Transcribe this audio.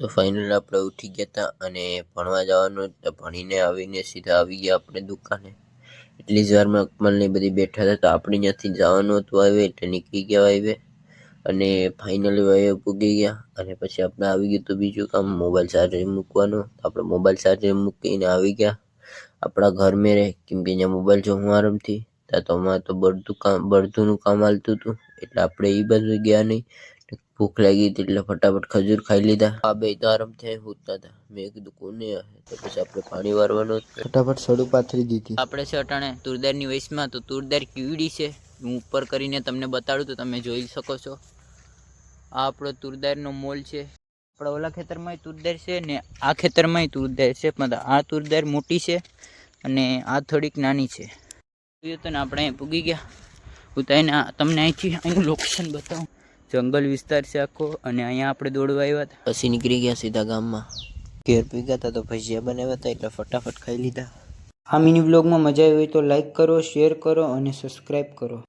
તો ફાઇનલ આપણે ઉઠી ગયા હતા અને ભણવા જવાનું, તો ભણીને આવીને સીધા આવી ગયા આપણે દુકાને। એટલી જ વારમાં અકમલ ને બધી બેઠા હતા, તો આપણે ત્યાંથી જવાનું હતું હાઈવે, એટલે નીકળી ગયા હાઈવે અને ફાઇનલી હાઈવે પૂગી ગયા। અને પછી આપણે આવી ગયું તો બીજું કામ, મોબાઈલ ચાર્જર મૂકવાનું। આપણે મોબાઈલ ચાર્જર મૂકીને આવી ગયા આપણા ઘર મેરે, કેમ કે અહીંયા મોબાઈલ જો હું આરામથી ત્યાં તો અમારે તો બળદુનું કામ હાલતું હતું, એટલે આપણે એ બાજુ ગયા નહીં। ભૂખ લાગી હતી એટલે ફટાફટ ખજૂર ખાઈ લીધા। આ બે તો આરામથી સૂતા હતા। મેં કીધું કોને તો પછી આપણે પાણી વારવાનું ફટાફટ સડું પાથરી દીધી। આપણે છે અટાણે તુરદારની વયસમાં, તો તુરદાર કીવડી છે, હું ઉપર કરીને તમને બતાડું તો તમે જોઈ શકો છો। આ આપણો તુરદારનો મોલ છે। આપણા ઓલા ખેતરમાં તુરદાર છે ને આ ખેતરમાં તુરદાર છે, પણ આ તુરદાર મોટી છે અને આ થોડીક નાની છે। તો ને આપણે અહીં પૂગી ગયા। હું તો તમને અહીંથી અહીંનું લોકેશન બતાવું। જંગલ વિસ્તાર છે આખો, અને અહીંયા આપણે દોડવા આવ્યા હતા। પછી નીકળી ગયા સીધા ગામમાં। ઘેર ભેગા હતા તો ભજીયા બનાવ્યા હતા, એટલે ફટાફટ ખાઈ લીધા। આ મિની વ્લોગમાં મજા આવી હોય તો લાઈક કરો, શેર કરો અને સબસ્ક્રાઈબ કરો।